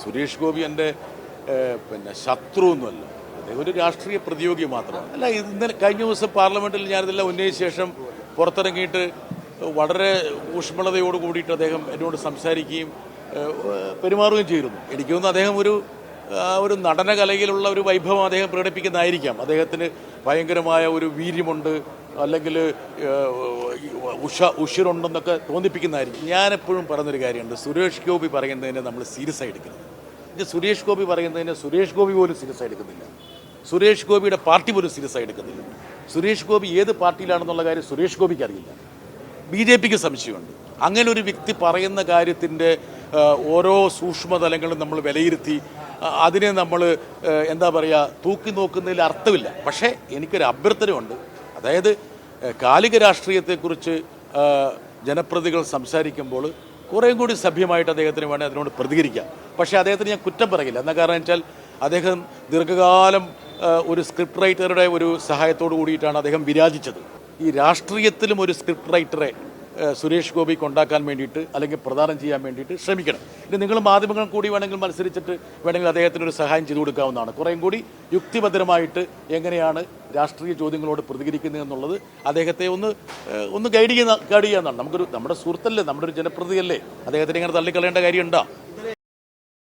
സുരേഷ് ഗോപി എൻ്റെ പിന്നെ ശത്രുവൊന്നുമല്ല, അദ്ദേഹം ഒരു രാഷ്ട്രീയ പ്രതിയോഗി മാത്രമാണ്. അല്ല, ഇന്നലെ കഴിഞ്ഞ ദിവസം പാർലമെൻറ്റിൽ ഞാനിതെല്ലാം ഉന്നയിച്ച ശേഷം പുറത്തിറങ്ങിയിട്ട് വളരെ ഊഷ്മളതയോട് കൂടിയിട്ട് അദ്ദേഹം എന്നോട് സംസാരിക്കുകയും പെരുമാറുകയും ചെയ്തിരുന്നു. എനിക്ക് തോന്നുന്നു അദ്ദേഹം ഒരു നടനകലയിലുള്ള ഒരു വൈഭവം അദ്ദേഹം പ്രകടിപ്പിക്കുന്നതായിരിക്കാം. അദ്ദേഹത്തിന് ഭയങ്കരമായ ഒരു വീര്യമുണ്ട്, അല്ലെങ്കിൽ ഉഷിരുണ്ടെന്നൊക്കെ തോന്നിപ്പിക്കുന്നതായിരിക്കും. ഞാനെപ്പോഴും പറഞ്ഞൊരു കാര്യമുണ്ട്, സുരേഷ് ഗോപി പറയുന്നതിനെ നമ്മൾ സീരിയസ് ആയി എടുക്കുന്നത്. ഇത് സുരേഷ് ഗോപി പറയുന്നതിനെ സുരേഷ് ഗോപി പോലും സീരിയസ് ആയി എടുക്കുന്നില്ല, സുരേഷ് ഗോപിയുടെ പാർട്ടി പോലും സീരിയസ് ആയി എടുക്കുന്നില്ല. സുരേഷ് ഗോപി ഏത് പാർട്ടിയിലാണെന്നുള്ള കാര്യം സുരേഷ് ഗോപിക്ക് അറിയില്ല, BJPക്ക് സംശയമുണ്ട്. അങ്ങനെ ഒരു വ്യക്തി പറയുന്ന കാര്യത്തിൻ്റെ ഓരോ സൂക്ഷ്മതലങ്ങളും നമ്മൾ വിലയിരുത്തി അതിനെ നമ്മൾ എന്താ പറയുക തൂക്കി നോക്കുന്നതിൽ അർത്ഥമില്ല. പക്ഷേ എനിക്കൊരു അഭ്യർത്ഥനയുണ്ട്, അതായത് കാലിക രാഷ്ട്രീയത്തെക്കുറിച്ച് ജനപ്രതികൾ സംസാരിക്കുമ്പോൾ കുറേയും കൂടി സഭ്യമായിട്ട് അദ്ദേഹത്തിന് വേണേൽ അതിനോട് പ്രതികരിക്കാം. പക്ഷേ അദ്ദേഹത്തിന് ഞാൻ കുറ്റം പറയില്ല. എന്താ കാരണം വെച്ചാൽ അദ്ദേഹം ദീർഘകാലം ഒരു സ്ക്രിപ്റ്റ് റൈറ്ററുടെ ഒരു സഹായത്തോടു കൂടിയിട്ടാണ് അദ്ദേഹം വിരാജിച്ചത്. ഈ രാഷ്ട്രീയത്തിലും ഒരു സ്ക്രിപ്റ്റ് റൈറ്ററെ സുരേഷ് ഗോപിക്ക് ഉണ്ടാക്കാൻ വേണ്ടിയിട്ട് അല്ലെങ്കിൽ പ്രദാനം ചെയ്യാൻ വേണ്ടിയിട്ട് ശ്രമിക്കണം. ഇനി നിങ്ങൾ മാധ്യമങ്ങൾ കൂടി വേണമെങ്കിൽ മത്സരിച്ചിട്ട് വേണമെങ്കിൽ അദ്ദേഹത്തിന് ഒരു സഹായം ചെയ്തു കൊടുക്കാവുന്നതാണ്. കുറേയും കൂടി യുക്തിഭദ്രമായിട്ട് എങ്ങനെയാണ് രാഷ്ട്രീയ ചോദ്യങ്ങളോട് പ്രതികരിക്കുന്നത് എന്നുള്ളത് അദ്ദേഹത്തെ ഒന്ന് ഗൈഡ് ചെയ്യാവുന്നതാണ്. നമ്മുടെ സുഹൃത്തല്ലേ, നമ്മുടെ ഒരു ജനപ്രതിയല്ലേ, അദ്ദേഹത്തിന് ഇങ്ങനെ തള്ളിക്കളയേണ്ട കാര്യമുണ്ടോ?